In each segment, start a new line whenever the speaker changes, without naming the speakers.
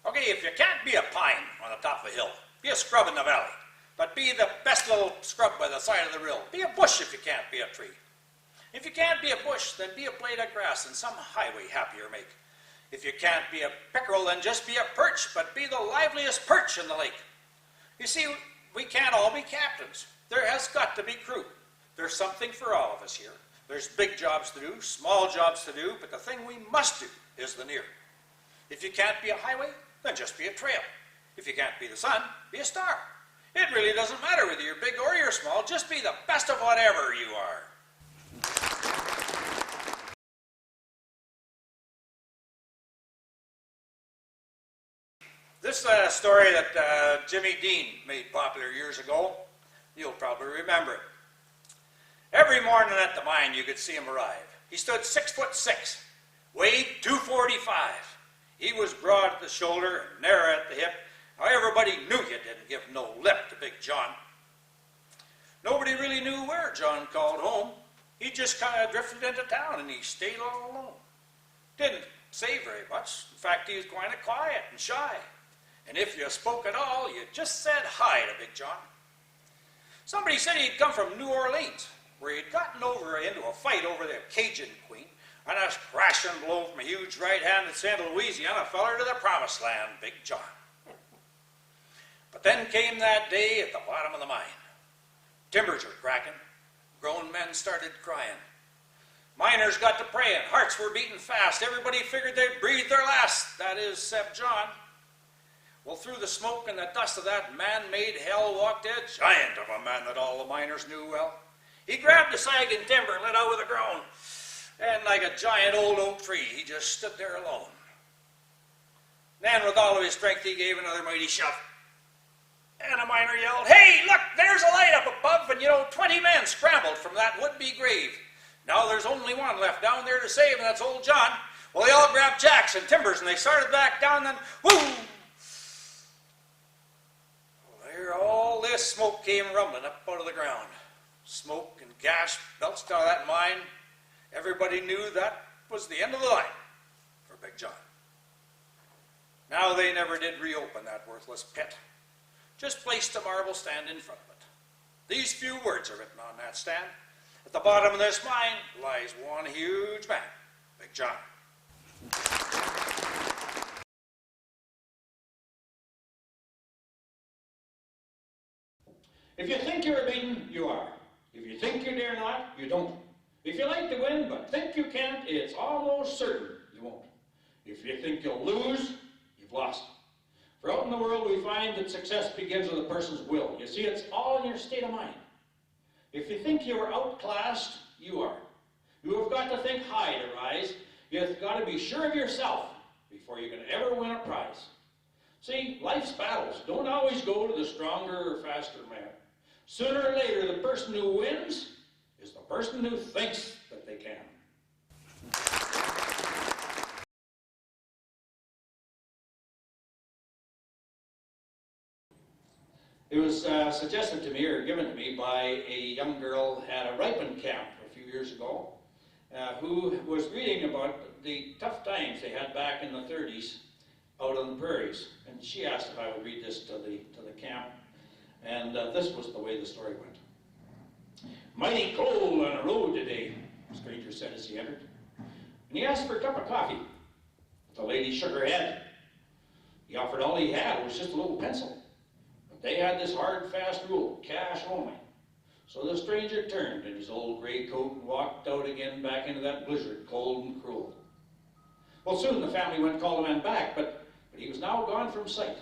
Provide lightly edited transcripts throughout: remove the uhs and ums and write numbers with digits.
Okay, if you can't be a pine on the top of a hill, be a scrub in the valley. But be the best little scrub by the side of the rill. Be a bush if you can't be a tree. If you can't be a bush, then be a blade of grass in some highway happier make. If you can't be a pickerel, then just be a perch, but be the liveliest perch in the lake. You see, we can't all be captains. There has got to be crew. There's something for all of us here. There's big jobs to do, small jobs to do, but the thing we must do is the near. If you can't be a highway, then just be a trail. If you can't be the sun, be a star. It really doesn't matter whether you're big or you're small, just be the best of whatever you are. This is a story that Jimmy Dean made popular years ago. You'll probably remember it. Every morning at the mine you could see him arrive. He stood 6'6", weighed 245. He was broad at the shoulder and narrow at the hip. Now everybody knew you didn't give no lip to Big John. Nobody really knew where John called home. He just kind of drifted into town and he stayed all alone. Didn't say very much. In fact, he was kind of quiet and shy. And if you spoke at all, you just said hi to Big John. Somebody said he'd come from New Orleans, where he'd gotten into a fight over the Cajun Queen, and a crashing blow from a huge right hand that sent Louisiana feller to the promised land, Big John. But then came that day at the bottom of the mine. Timbers were cracking. Grown men started crying. Miners got to praying. Hearts were beating fast. Everybody figured they'd breathe their last. That is, except John. Well, through the smoke and the dust of that man-made hell walked a giant of a man that all the miners knew well. He grabbed a sagging timber and let out with a groan. And like a giant old oak tree, he just stood there alone. Then with all of his strength, he gave another mighty shove. And a miner yelled, "Hey, look, there's a light up above, and 20 men scrambled from that would-be grave. Now there's only one left down there to save, and that's old John." Well, they all grabbed jacks and timbers, and they started back down, then, whoo! There, all this smoke came rumbling up out of the ground. Smoke and gas belched out of that mine. Everybody knew that was the end of the line for Big John. Now they never did reopen that worthless pit. Just placed a marble stand in front of it. These few words are written on that stand. At the bottom of this mine lies one huge man, Big John. If you think you're beaten, you are. If you think you dare not, you don't. If you like to win but think you can't, it's almost certain you won't. If you think you'll lose, you've lost. For out in the world we find that success begins with a person's will. You see, it's all in your state of mind. If you think you are outclassed, you are. You have got to think high to rise. You've got to be sure of yourself before you can ever win a prize. See, life's battles don't always go to the stronger or faster man. Sooner or later, the person who wins is the person who thinks that they can. It was suggested to me, or given to me, by a young girl at a ripen camp a few years ago, who was reading about the tough times they had back in the 30s out on the prairies. And she asked if I would read this to the camp. And this was the way the story went. "Mighty cold on the road today," the stranger said as he entered. And he asked for a cup of coffee. The lady shook her head. He offered all he had, was just a little pencil. But they had this hard, fast rule, cash only. So the stranger turned in his old gray coat and walked out again back into that blizzard, cold and cruel. Well, soon the family went to call the man back, but he was now gone from sight.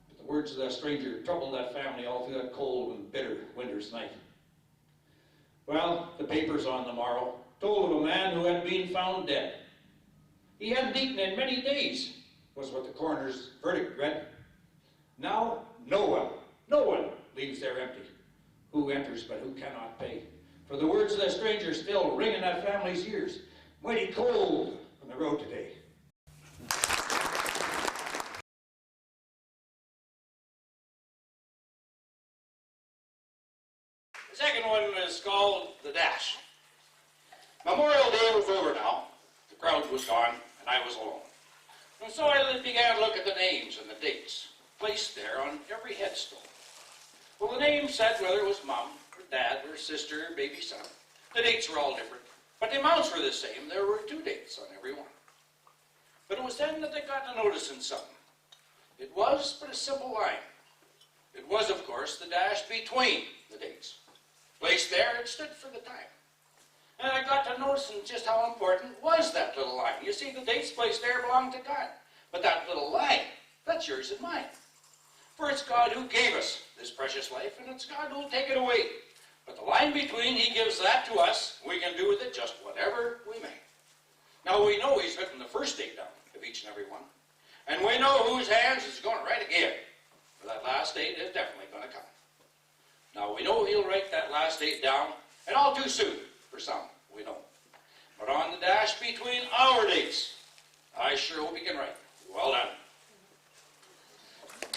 But the words of that stranger troubled that family all through that cold and bitter winter's night. Well, the papers on the morrow told of a man who had been found dead. He hadn't eaten in many days, was what the coroner's verdict read. Now, no one leaves there empty. Who enters but who cannot pay? For the words of that stranger still ring in that family's ears. Mighty cold on the road today. The second one is called The Dash. Memorial Day was over now. The crowd was gone, and I was alone.
And so I began to look at the names and the dates placed there on every headstone. Well, the name said whether it was Mom, or Dad, or sister, or baby son. The dates were all different, but the amounts were the same. There were 2 dates on every one. But it was then that they got to noticing something. It was but a simple line. It was, of course, the dash between the dates. Placed there, it stood for the time. And I got to noticing just how important was that little line. You see, the dates placed there belong to God. But that little line, that's yours and mine. For it's God who gave us this precious life, and it's God who will take it away. But the line between, he gives that to us. We can do with it just whatever we may. Now, we know he's written the first date down of each and every one. And we know whose hands is going to write again. For that last date is definitely going to come. Now, we know he'll write that last date down, and all too soon for some, we know. But on the dash between our dates, I sure hope he can write. Well done.